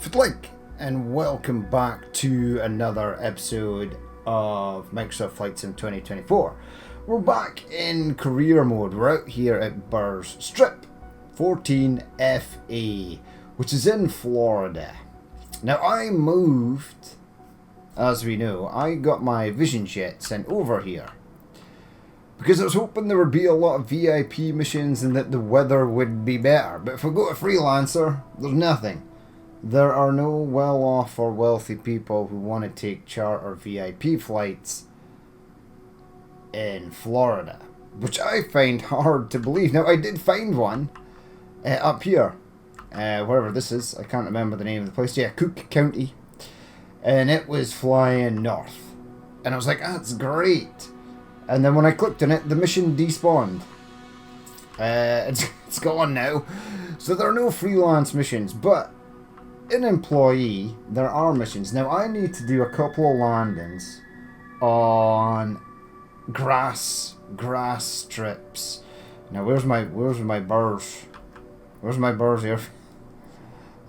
Flick, and welcome back to another episode of Microsoft Flight Sim 2024. We're back in career mode. We're out here at Burrs Strip 14FA, which is in Florida. Now I moved, as we know, I got my Vision Jet sent over here because I was hoping there would be a lot of VIP missions and that the weather would be better. But if I go to Freelancer, there's nothing. There are no well-off or wealthy people who want to take charter VIP flights in Florida, which I find hard to believe. Now, I did find one up here, wherever this is. I can't remember the name of the place. Yeah, Cook County. And it was flying north. And I was like, that's great. And then when I clicked on it, the mission despawned. It's gone now. So there are no freelance missions, but in employee, there are missions. Now, I need to do a couple of landings on grass strips. Now, where's my Burrs? Where's my Burrs here?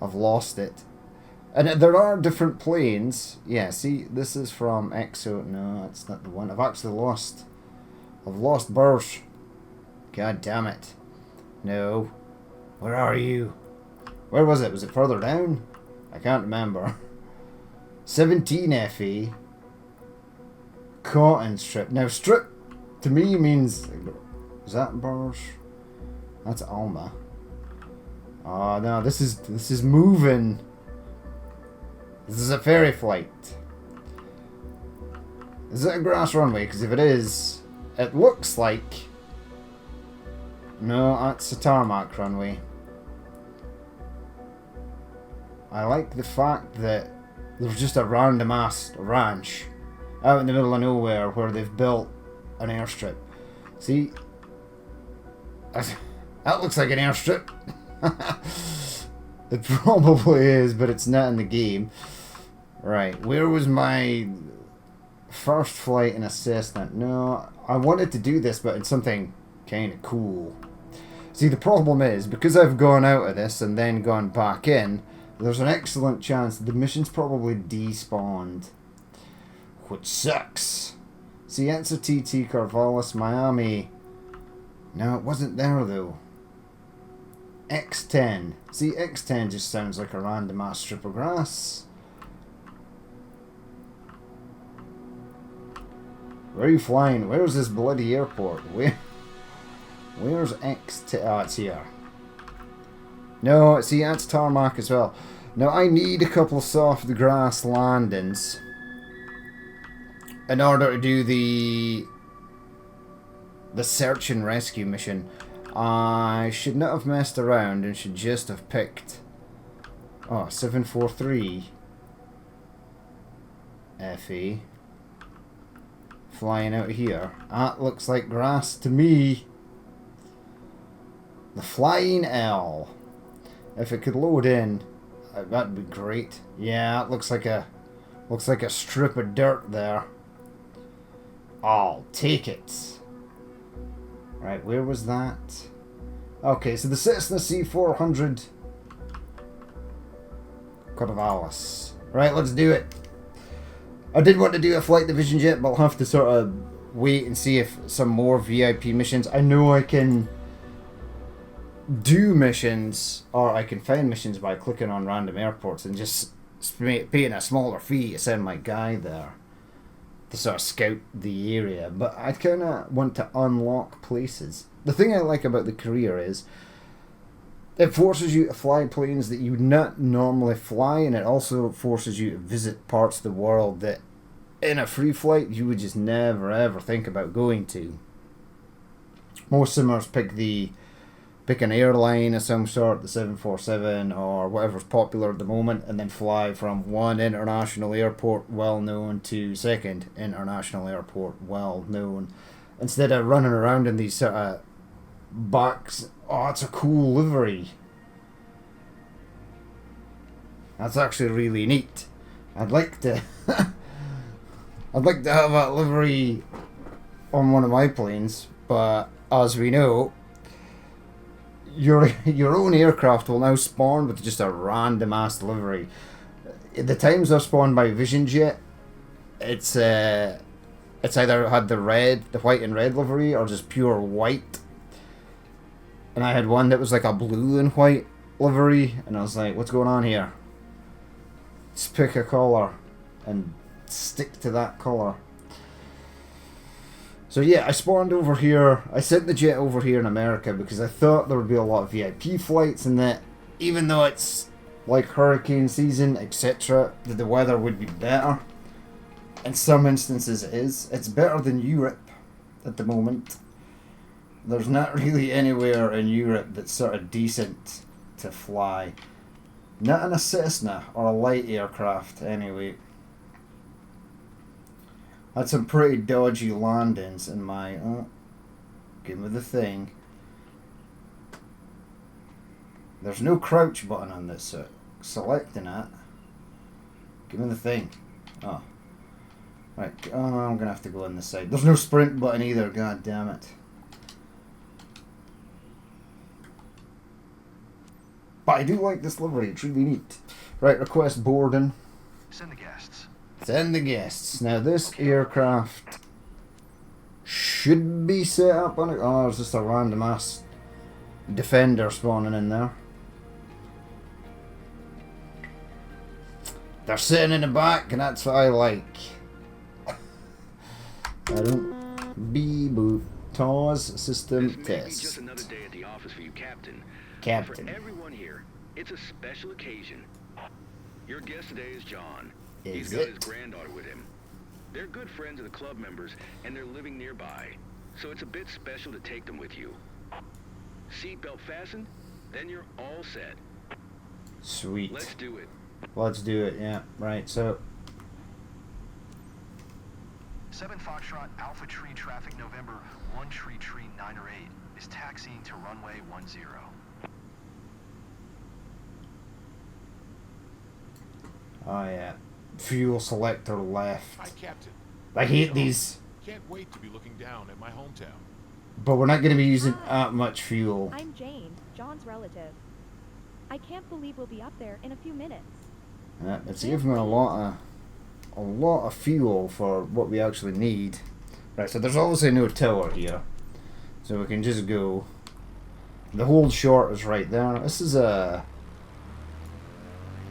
I've lost it. And there are different planes. Yeah, see, this is from Exo. No, it's not the one. I've lost Burrs. God damn it. No. Where are you? Where was it? Was it further down? I can't remember. 17FA. Cotton strip. Now, strip to me means... Is that Burrs? That's Alma. Oh, no, this is moving. This is a ferry flight. Is it a grass runway? Because if it is, it looks like... No, that's a tarmac runway. I like the fact that there's just a random ass ranch out in the middle of nowhere where they've built an airstrip. See? That looks like an airstrip. It probably is, but it's not in the game. Right, where was my first flight in a Cessna? No, I wanted to do this, but it's something kind of cool. See, the problem is, because I've gone out of this and then gone back in, there's an excellent chance the mission's probably despawned, which sucks. See, Cessna Corvallis, Miami. No, it wasn't there though. X10. See, X10 just sounds like a random ass strip of grass. Where are you flying? Where's this bloody airport? Where's X10? Oh, it's here. No, see, that's tarmac as well. Now, I need a couple of soft grass landings in order to do the search and rescue mission. I should not have messed around and should just have picked 743 FE flying out of here. That looks like grass to me. The Flying L. If it could load in, that'd be great. Yeah, it looks like a strip of dirt there. I'll take it. Right, where was that? Okay, so the Cessna C400 Corvallis. Right, let's do it. I did want to do a flight division jet, but I'll have to sort of wait and see if some more VIP missions. I know I can do missions, or I can find missions by clicking on random airports and just paying a smaller fee to send my guy there to sort of scout the area. But I kind of want to unlock places. The thing I like about the career is it forces you to fly planes that you would not normally fly, and it also forces you to visit parts of the world that in a free flight you would just never ever think about going to. Most simmers pick an airline of some sort, the 747 or whatever's popular at the moment, and then fly from one international airport well known to second international airport well known, instead of running around in these sort of box. Oh, it's a cool livery. That's actually really neat. I'd like to I'd like to have that livery on one of my planes, but as we know, your own aircraft will now spawn with just a random ass livery. The times they're spawned by Vision Jet, it's either had the white and red livery, or just pure white. And I had one that was like a blue and white livery, and I was like, what's going on here? Just pick a colour and stick to that colour. So yeah, I spawned over here. I sent the jet over here in America because I thought there would be a lot of VIP flights, and that even though it's like hurricane season, etc., that the weather would be better. In some instances it is. It's better than Europe at the moment. There's not really anywhere in Europe that's sort of decent to fly. Not in a Cessna or a light aircraft anyway. Had some pretty dodgy landings in my... Oh, give me the thing. There's no crouch button on this, so selecting it. Give me the thing. Oh. Right, oh, I'm going to have to go on this side. There's no sprint button either, god damn it. But I do like this livery, it's really neat. Right, request boarding. Send the guests. Send the guests. Now this aircraft should be set up on it. Oh, there's just a random ass Defender spawning in there. They're sitting in the back, and that's what I like. I don't be boo. TAWS system This may be test. just another day at the office for you, Captain. Captain. For everyone here, it's a special occasion. Your guest today is John. Is He's got it? his granddaughter with him. They're good friends of the club members, and they're living nearby. So it's a bit special to take them with you. Seatbelt fastened? Then you're all set. Sweet. Let's do it. Let's do it, yeah. Right, so 7 Foxtrot Alpha Tree traffic November 1 Tree 9 or 8 is taxiing to runway 10. oh yeah. Fuel selector left. Hi, Captain. I hate these. Can't wait to be looking down at my hometown. But we're not going to be using Hi. that much fuel. I'm Jane, John's relative. I can't believe we'll be up there in a few minutes. Yeah, it's giving me a lot of fuel for what we actually need. Right, so there's obviously no tower here, so we can just go. The hold short is right there. This is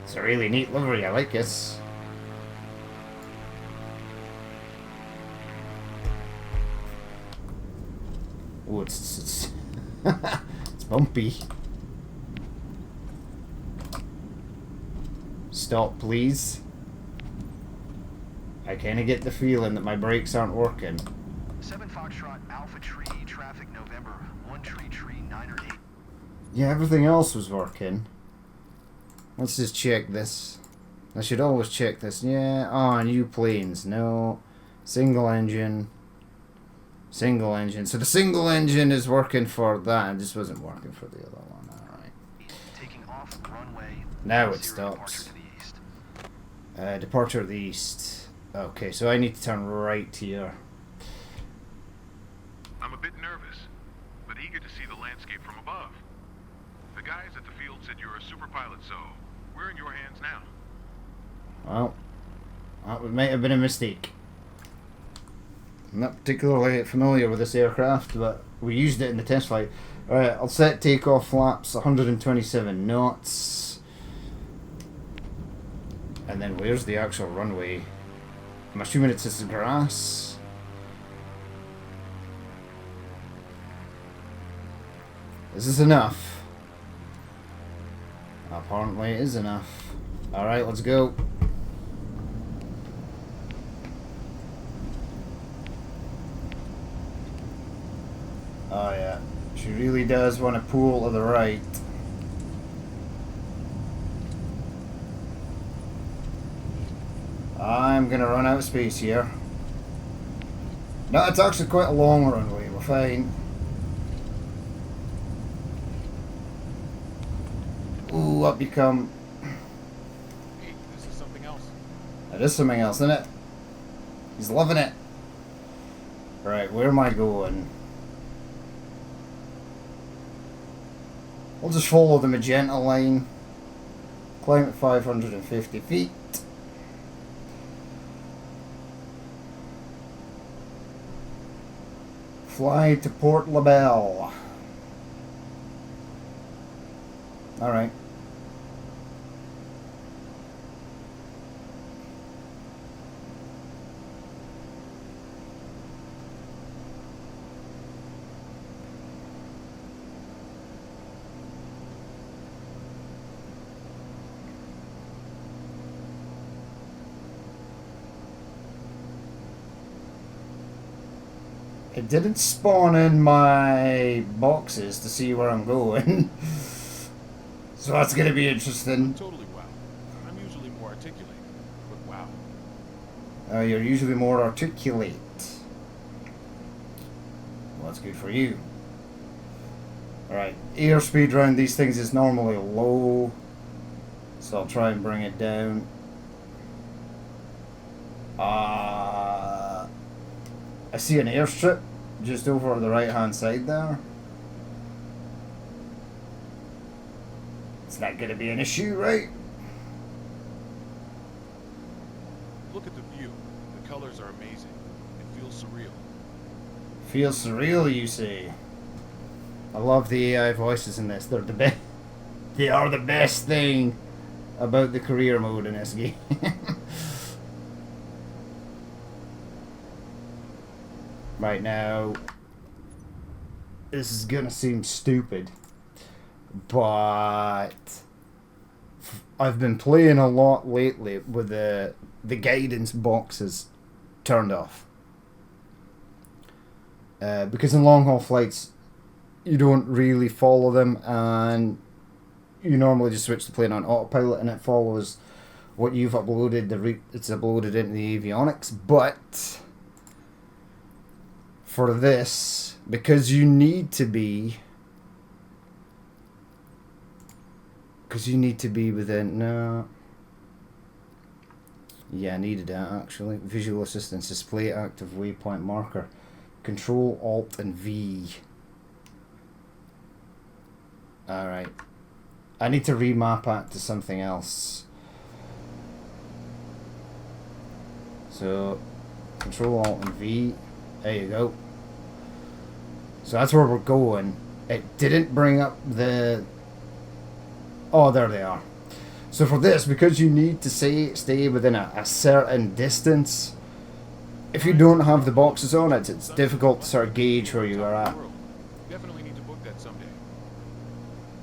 it's a really neat livery. I like this. Oh, it's it's bumpy. Stop, please. I kind of get the feeling that my brakes aren't working. 7 Foxtrot Alpha Tree traffic November 1 Tree 9 or 8. Yeah, everything else was working. Let's just check this. I should always check this. Yeah, oh, new planes. No. Single engine. Single engine. So the single engine is working for that. It just wasn't working for the other one. Alright. Taking off runway. Now it 10, stops. departure to the east. Departure of the east. Okay, so I need to turn right here. I'm a bit nervous, but eager to see the landscape from above. The guys at the field said you're a super pilot, so we're in your hands now. Well, that might have been a mistake. I'm not particularly familiar with this aircraft, but we used it in the test flight. Alright, I'll set takeoff flaps 127 knots. And then where's the actual runway? I'm assuming it's this grass. Is this enough? Apparently it is enough. Alright, let's go. Oh yeah, she really does want to pull to the right. I'm gonna run out of space here. No, it's actually quite a long runway, we're fine. Ooh, up you come. Hey, this is something else. That is something else, isn't it? He's loving it. Right, where am I going? We'll just follow the magenta line. Climb at 550 feet. Fly to Port LaBelle. Alright. It didn't spawn in my boxes to see where I'm going. So that's going to be interesting. Totally wow. I'm usually more articulate, but wow. You're usually more articulate. Well, that's good for you. Alright, airspeed around these things is normally low. So I'll try and bring it down. I see an airstrip just over on the right hand side there. It's not going to be an issue, right? Look at the view. The colors are amazing. It feels surreal. Feels surreal, you say? I love the AI voices in this. They're the best. They are the best thing about the career mode in this game. Right now, this is gonna seem stupid, but I've been playing a lot lately with the guidance boxes turned off. Because in long haul flights, you don't really follow them, and you normally just switch the plane on autopilot, and it follows what you've uploaded. It's uploaded into the avionics, but for this, because you need to be within, no, yeah, I needed that actually. Visual assistance, display active waypoint marker, Control Alt and V. Alright, I need to remap that to something else. So Control Alt and V, there you go. So that's where we're going. It didn't bring up the... Oh, there they are. So for this, because you need to stay within a certain distance, if you don't have the boxes on it, it's difficult to sort of gauge where you are at. Definitely need to book that someday.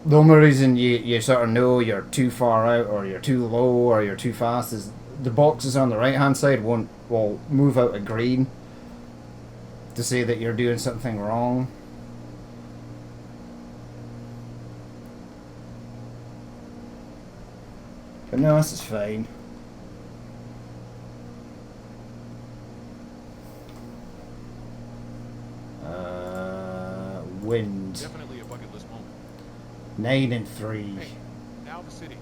The only reason you sort of know you're too far out, or you're too low, or you're too fast is the boxes on the right hand side will move out a green to say that you're doing something wrong. But no, this is fine. Wind. Definitely a bucket list moment. 9 and 3. Hey, now the city.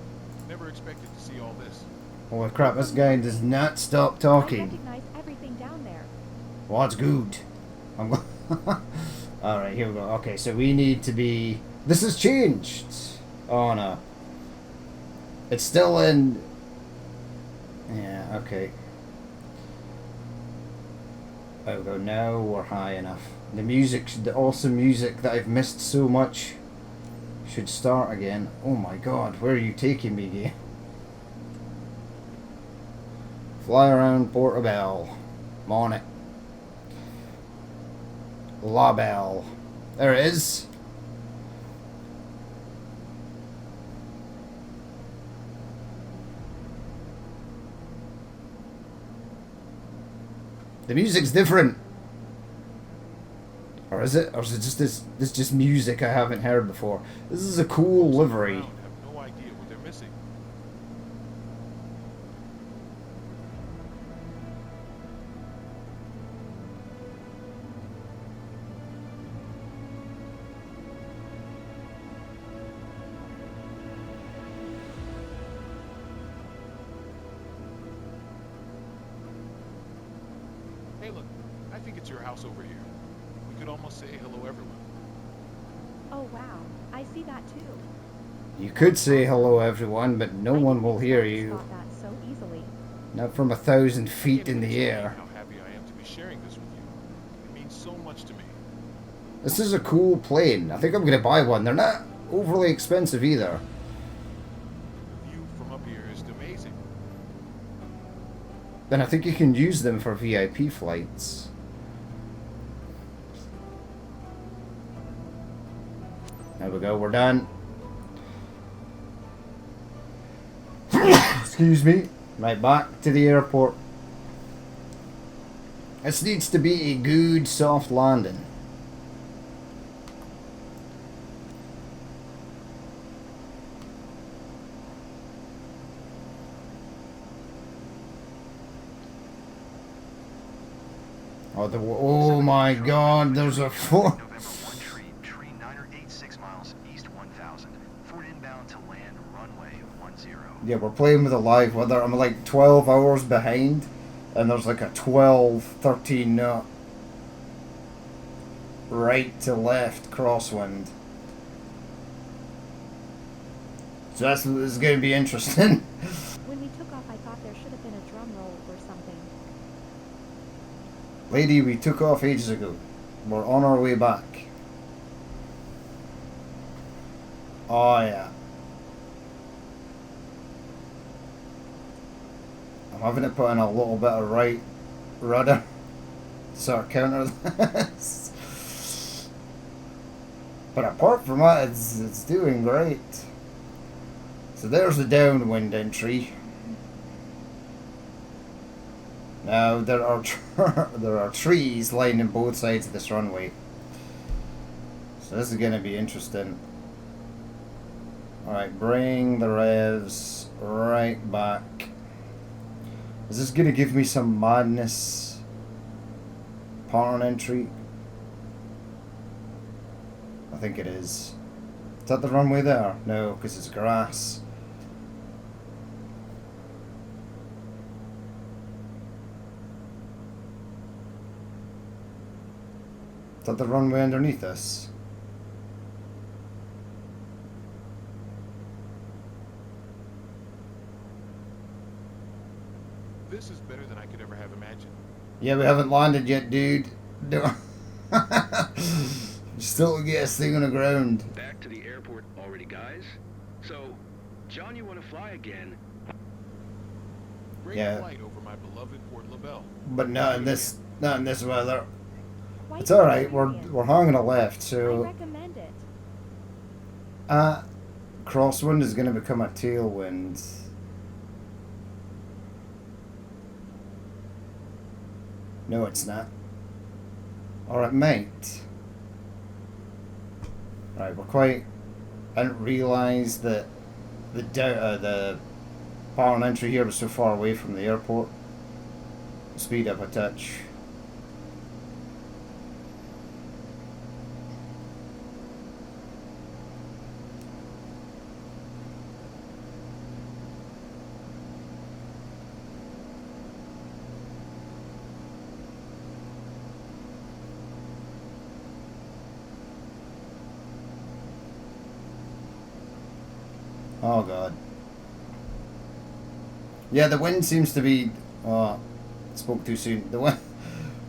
Never expected to see all this. Holy crap, this guy does not stop I talking. recognize everything down there. Well, that's good. I'm Alright, here we go. Okay, so we need to be... This has changed. Oh no. It's still in... Yeah, okay. There we go. Now we're high enough. The music, the awesome music that I've missed so much, should start again. Oh my god, where are you taking me, game? Fly around Port LaBelle. I'm on it. LaBelle. There it is. The music's different. Or is it? Or is it just this just music I haven't heard before? This is a cool livery. Around have no idea what they're missing. Hey, look, I think it's your house over here. We could almost say hello, everyone. Oh wow. I see that too. You could say hello everyone, but no I one didn't will hear expect to you. spot that so easily. Not from 1,000 I feet can't in even the explain air. how happy I am to be sharing this with you. It means so much to me. This is a cool plane. I think I'm going to buy one. They're not overly expensive either. The view from up here is amazing. And I think you can use them for VIP flights. There we go, we're done. Excuse me. Right, back to the airport. This needs to be a good soft landing. Oh my god, there's a four. November 1 tree 986 miles east 1000. Ford inbound to land runway 10. Yeah, we're playing with a live weather. I'm like 12 hours behind, and there's like a 12, 13 knot right to left crosswind. So this is going to be interesting. When we took off, I thought there should have been a drum roll or something. Lady, we took off ages ago. We're on our way back. Oh yeah. I'm having to put in a little bit of right rudder to sort of counter this. But apart from that, it's doing great. So there's the downwind entry. Now there are there are trees lining both sides of this runway. So this is going to be interesting. Alright, bring the revs right back. Is this going to give me some madness? Pattern entry? I think it is. Is that the runway there? No, because it's grass. Is that the runway underneath us? This is better than I could ever have imagined. Yeah, we haven't landed yet, dude. No. Still get this thing on the ground. Back to the airport already, guys? So, John, you want to fly again? Great Yeah. flight over my beloved Port LaBelle. But not in this weather. Quite It's alright, convenient. we're hanging a left, I so recommend it. crosswind is gonna become a tailwind. No, it's not. Alright, mate. Right, we're quite. I didn't realise that the power entry here was so far away from the airport. Speed up a touch. Oh god. Yeah, the wind seems to be. Oh, spoke too soon. The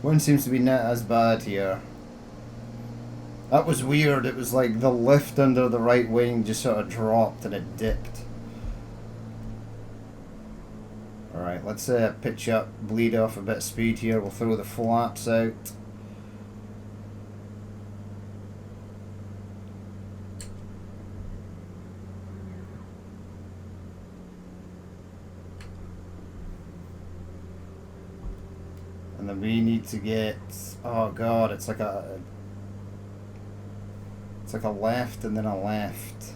wind seems to be not as bad here. That was weird. It was like the lift under the right wing just sort of dropped and it dipped. Alright, let's pitch up, bleed off a bit of speed here. We'll throw the flaps out. And then we need to get, oh god, it's like a left and then a left.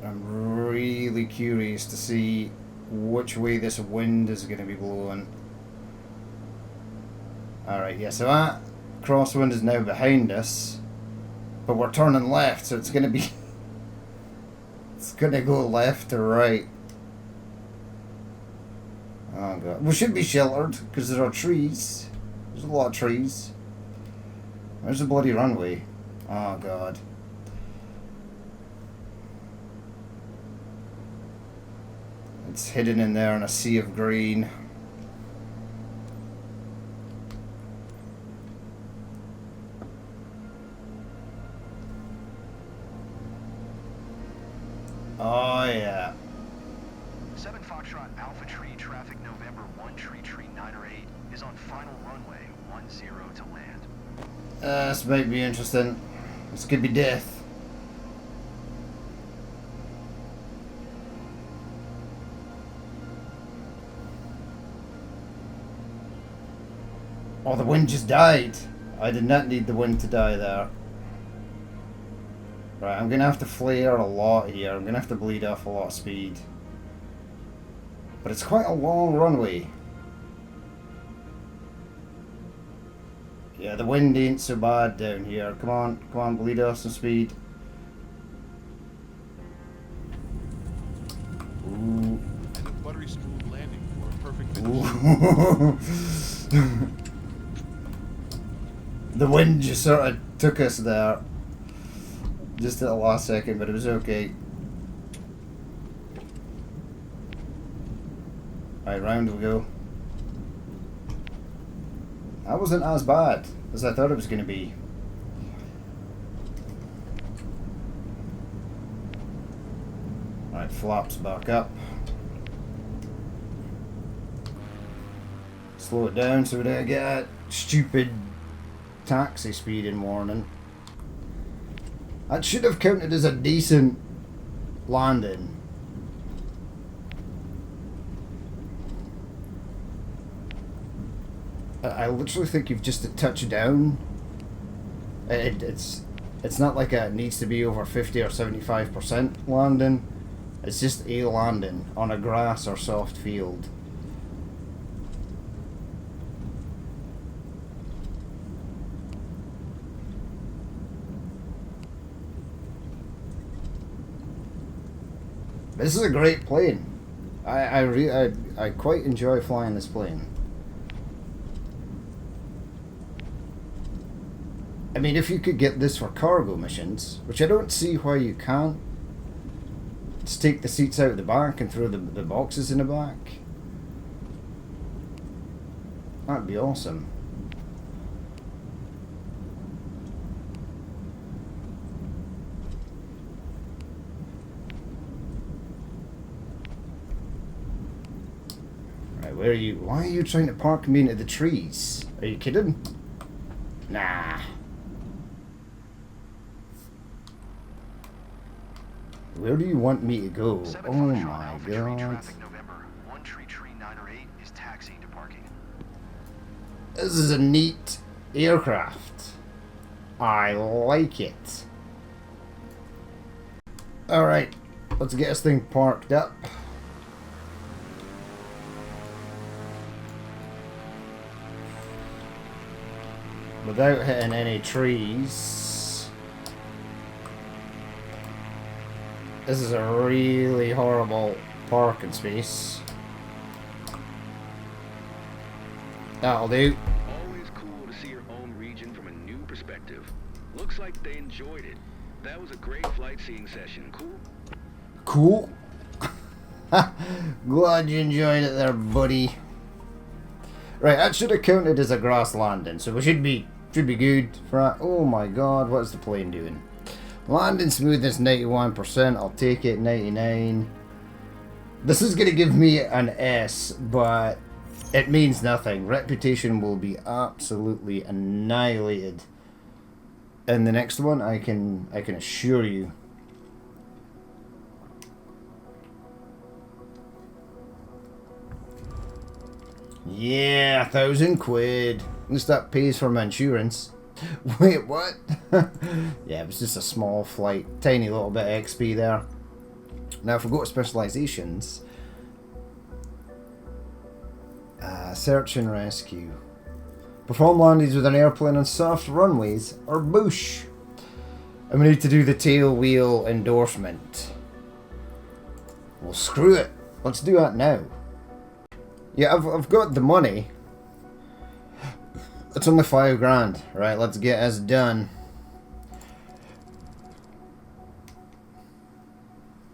I'm really curious to see which way this wind is going to be blowing. Alright, yeah, so that crosswind is now behind us. But we're turning left, so it's going to be... It's going to go left or right. God. We should be sheltered because there are trees. There's a lot of trees. Where's the bloody runway? Oh God. It's hidden in there in a sea of green. Oh yeah. 7 Foxtrot Alpha Tree traffic November 1 tree 908 is on final runway 10 to land. This might be interesting. This could be death. Oh, the wind just died. I did not need the wind to die there. Right, I'm gonna have to flare a lot here. I'm gonna have to bleed off a lot of speed. But it's quite a long runway. Yeah, the wind ain't so bad down here. Come on, bleed off some speed. Ooh. And a buttery smooth landing for a perfect finish. Ooh. The wind just sort of took us there. Just at the last second, but it was okay. Right, round we go. That wasn't as bad as I thought it was going to be. Right, flaps back up. Slow it down so we don't get that stupid taxi speeding warning. That should have counted as a decent landing. I literally think you've just a touch down. It's not like it needs to be over 50 or 75% landing. It's just a landing on a grass or soft field. This is a great plane. I quite enjoy flying this plane. I mean, if you could get this for cargo missions, which I don't see why you can't, just take the seats out the back and throw the boxes in the back. That'd be awesome. Right, where are you? Why are you trying to park me into the trees? Are you kidding? Nah. Where do you want me to go? Oh my God. Traffic November 1 tree 908 is taxiing to parking. This is a neat aircraft. I like it. Alright, let's get this thing parked up. Without hitting any trees. This is a really horrible parking space. That'll do. Always cool to see your own region from a new perspective. Looks like they enjoyed it. That was a great flight seeing session. Cool? Cool. Glad you enjoyed it there, buddy. Right, that should have counted as a grass landing, so we should be good for that. Oh my God, what's the plane doing? Landing smoothness 91%, I'll take it. 99. This is going to give me an S, but it means nothing. Reputation will be absolutely annihilated in the next one, I can assure you. Yeah, 1,000 quid. At least that pays for my insurance. Wait, what? Yeah, it was just a small flight. Tiny little bit of XP there. Now, if we go to specializations, search and rescue. Perform landings with an airplane on soft runways or bush. And we need to do the tail wheel endorsement. Well, screw it. Let's do that now. Yeah, I've got the money. It's only 5 grand. Right, let's get us done.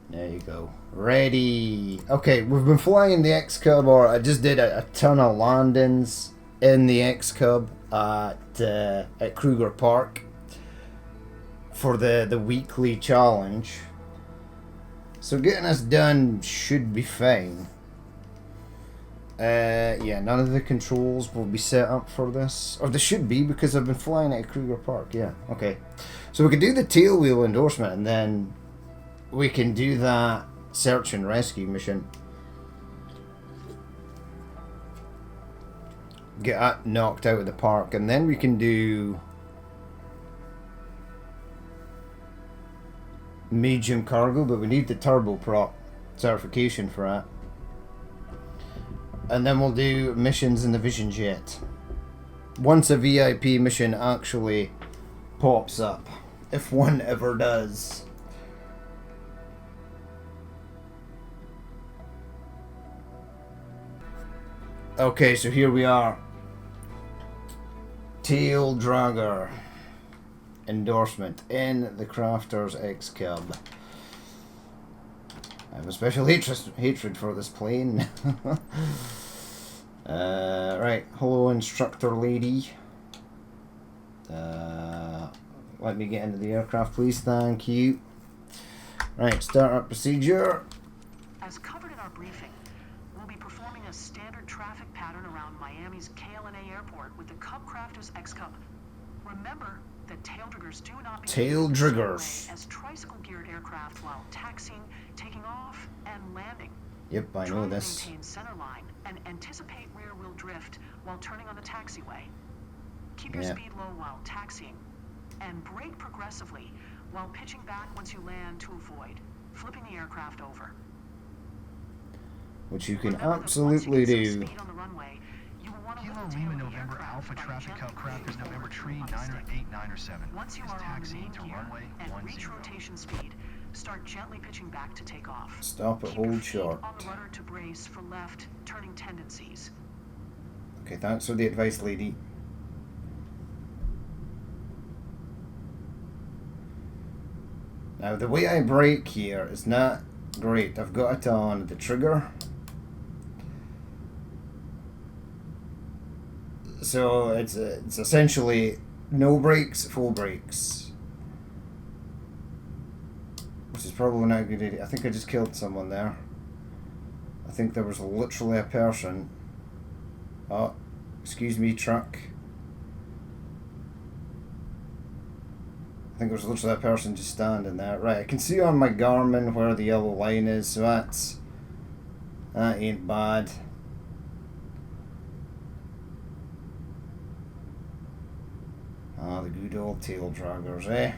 There you go. Ready. Okay, we've been flying the X-Cub, or I just did a ton of landings in the X-Cub at Kruger Park for the weekly challenge. So getting us done should be fine. Yeah, none of the controls will be set up for this. Or they should be, because I've been flying at Kruger Park. Yeah, okay. So we can do the tail wheel endorsement, and then we can do that search and rescue mission. Get that knocked out of the park, and then we can do medium cargo, but we need the turboprop certification for that. And then we'll do missions in the Vision Jet. Once a VIP mission actually pops up, if one ever does. Okay, so here we are. Tail Dragger endorsement in the Crafter's X-Cub. I have a special hatred for this plane. Right, hello instructor lady. Let me get into the aircraft, please. Thank you. Right, startup procedure. As covered in our briefing, we'll be performing a standard traffic pattern around Miami's KLNA airport with the Cub Crafters X-Cub. Remember that tail driggers do not be Tail driggers as tricycle-geared aircraft while taxiing, taking off, and landing. Yep, I know this. Maintain center line and anticipate rear-wheel drift while turning on the taxiway. Keep your speed low while taxiing, and brake progressively while pitching back once you land to avoid flipping the aircraft over. Which you can absolutely do. Kilo Lima November Alpha Traffic Cub Crafters November Tree 989 Once you is are on taxiing main to gear runway and 10. reach rotation speed, start gently pitching back to take off. Stop at Keep your hold feet short. on the rudder to brace for left turning tendencies. Okay, thanks for the advice, lady. Now, the way I brake here is not great. I've got it on the trigger. So it's essentially no brakes, full brakes. Which is probably not a good idea. I think I just killed someone there. I think there was literally a person. Oh, excuse me, truck. I think there's literally a person just standing there. Right, I can see on my Garmin where the yellow line is, so that ain't bad. Ah, the good old tail draggers, eh?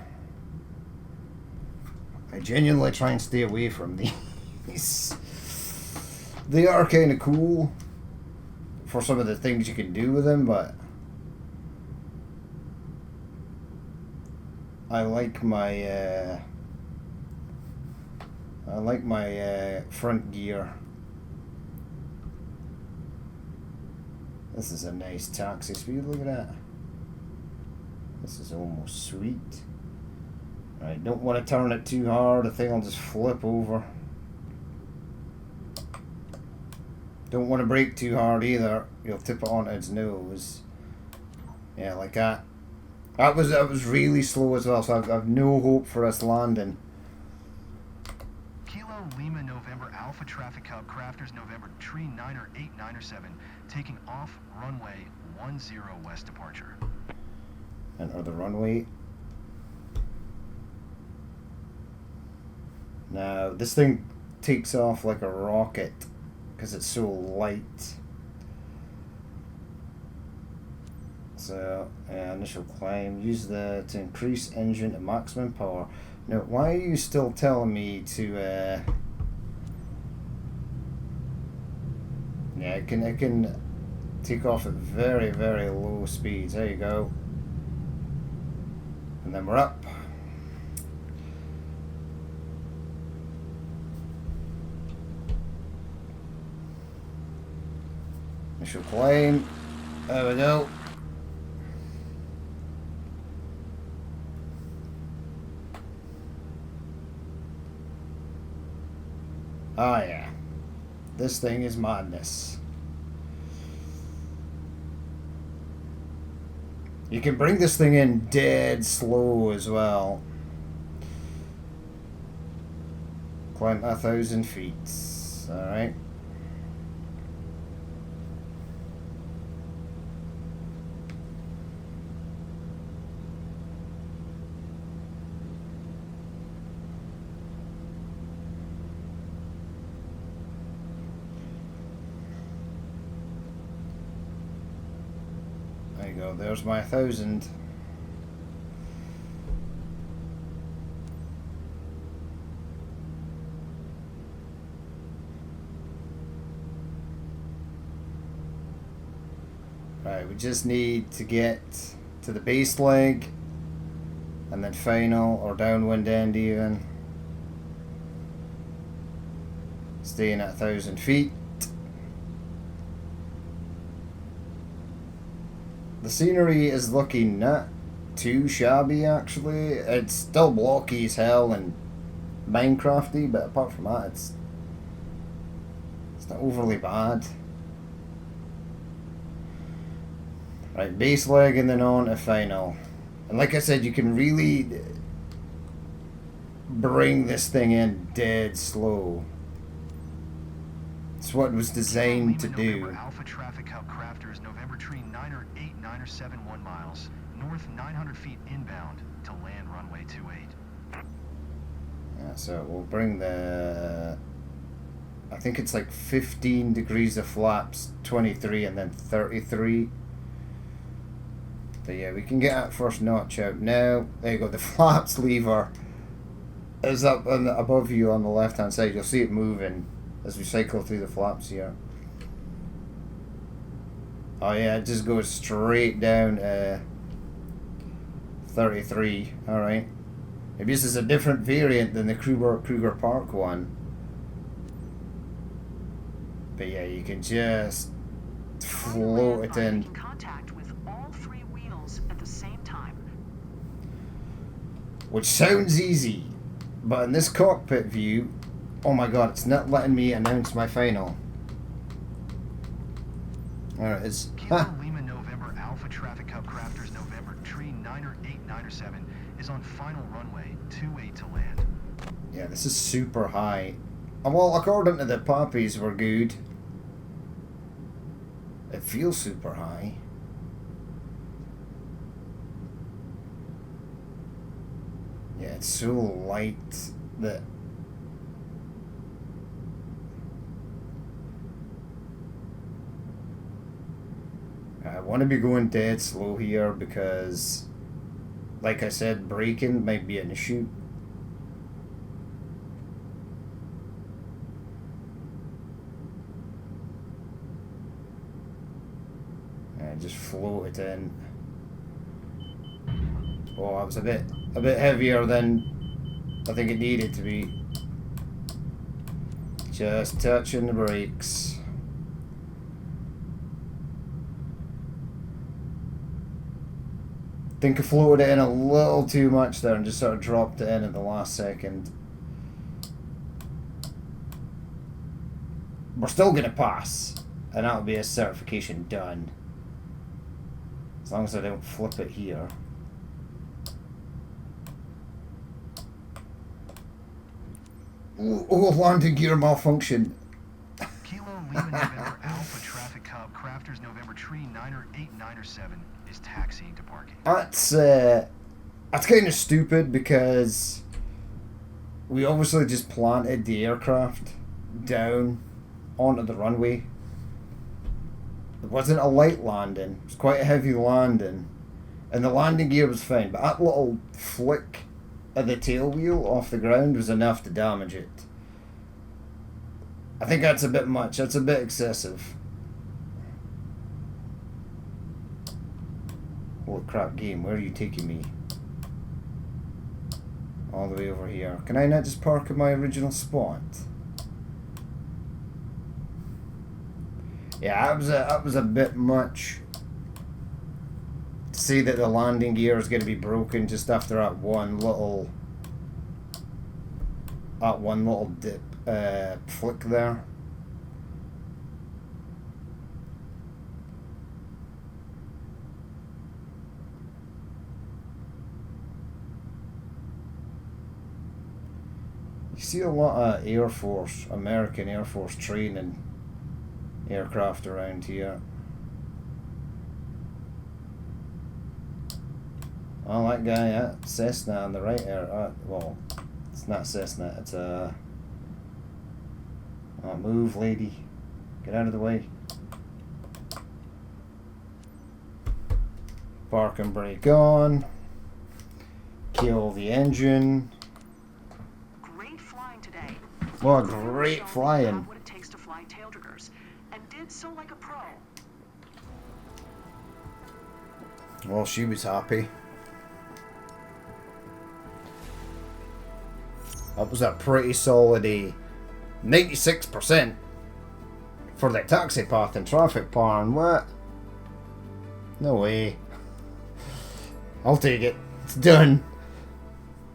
I genuinely try and stay away from these. They are kind of cool for some of the things you can do with them, but I like my front gear. This is a nice taxi speed. Look at that. This is almost sweet. Right, don't want to turn it too hard. The thing will just flip over. Don't want to brake too hard either. You'll tip it onto its nose. Yeah, like that. That was really slow as well, so I've no hope for us landing. Kilo Lima November Alpha Traffic Cub Crafters November Tree 989 taking off runway 10 west departure. Enter the runway. Now, this thing takes off like a rocket because it's so light. So, initial climb. Use to increase engine to maximum power. Now, why are you still telling me to? Yeah, it can take off at very, very low speeds. There you go. And then we're up. Initial climb. There we go. Oh yeah. This thing is madness. You can bring this thing in dead slow as well. Climb 1,000 feet. Alright. There you go, there's my 1,000. Right, we just need to get to the base leg and then final or downwind end even. Staying at 1,000 feet. The scenery is looking not too shabby actually. It's still blocky as hell and Minecrafty, but apart from that it's not overly bad. Right, base leg and then on to final. And like I said, you can really bring this thing in dead slow. It's what it was designed to do. November Alpha Traffic Hub Crafters, November tree 9er 8 9er 7 1 miles, north 900 feet inbound to land runway 28. Yeah, so we'll bring the... I think it's like 15 degrees of flaps, 23 and then 33. But yeah, we can get that first notch out now. There you go, the flaps lever is up on the, above you on the left hand side. You'll see it moving as we cycle through the flaps here. Oh yeah, it just goes straight down 33. Alright. Maybe this is a different variant than the Kruger Park one. But yeah, you can just float it in. Making contact with all three wheels at the same time. Which sounds easy, but in this cockpit view, oh my god, it's not letting me announce my final. Alright, it's... Kilo Lima November Alpha Traffic Hub Crafters, November tree 9er 8 9er 7 is on final runway 28 to land. Yeah, this is super high. Well, according to the poppies, we're good. It feels super high. Yeah, it's so light that... I want to be going dead slow here because, like I said, braking might be an issue. Just float it in. Oh, that was a bit heavier than I think it needed to be. Just touching the brakes. Think I floated it in a little too much there and just sort of dropped it in at the last second. We're still gonna pass, and that'll be a certification done. As long as I don't flip it here. Oh, landing gear malfunction. Kilo Lima November Alpha Traffic Hub Crafters, November tree 9er 8 9er 7 is taxiing to parking. That's kind of stupid because we obviously just planted the aircraft down onto the runway. It wasn't a light landing, it was quite a heavy landing, and the landing gear was fine, but that little flick of the tail wheel off the ground was enough to damage it. I think that's a bit much, that's a bit excessive. Holy crap, game, where are you taking me? All the way over here. Can I not just park in my original spot? Yeah, that was a bit much. To see that the landing gear is going to be broken just after that one little dip flick there. You see a lot of American Air Force training aircraft around here. Oh, that guy, Cessna on the right there. Well, it's not Cessna, it's a... Oh, move, lady. Get out of the way. Park and brake on. Kill the engine. Great flying today. What great flying. What it takes to fly taildraggers, and did so like a pro. Well, she was happy. That was a pretty solid 96% for the taxi path and traffic pattern. What? No way. I'll take it. It's done.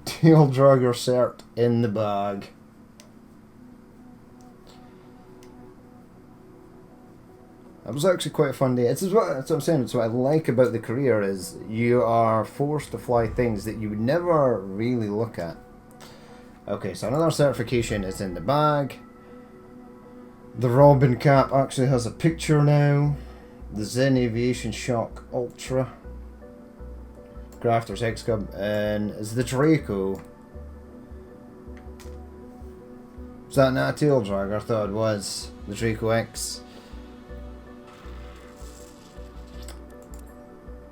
Tail dragger cert in the bag. That was actually quite a fun day. That's what I'm saying. It's what I like about the career is you are forced to fly things that you would never really look at. Okay, so another certification is in the bag. The Robin cap actually has a picture now. The Zen Aviation Shock Ultra. Crafters X-Cub. And is the Draco. Is that not a tail dragger? I thought it was. The Draco X.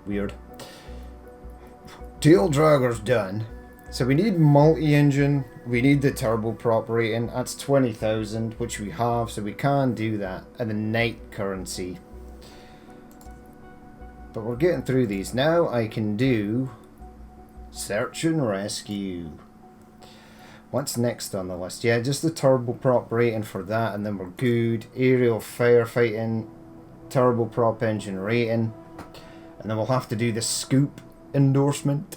Weird. Tail dragger's done. So we need multi-engine, we need the turboprop rating, that's 20,000, which we have, so we can do that at the night currency. But we're getting through these. Now I can do search and rescue. What's next on the list? Yeah, just the turboprop rating for that, and then we're good. Aerial firefighting, turboprop engine rating, and then we'll have to do the scoop endorsement.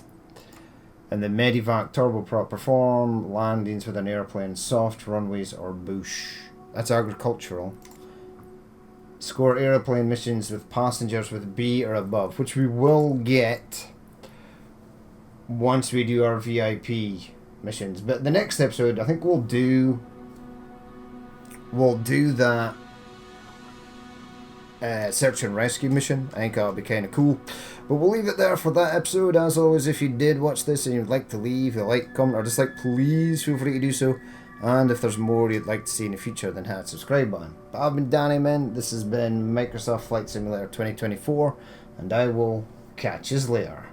And the Medivac turboprop perform landings with an airplane, soft runways or bush. That's agricultural. Score airplane missions with passengers with B or above, which we will get once we do our VIP missions. But the next episode, I think we'll do that search and rescue mission. I think that'll be kind of cool. But we'll leave it there for that episode. As always, if you did watch this and you'd like to leave a like, comment, or dislike, please feel free to do so. And if there's more you'd like to see in the future, then hit the subscribe button. But I've been Danny Man. This has been Microsoft Flight Simulator 2024, and I will catch you later.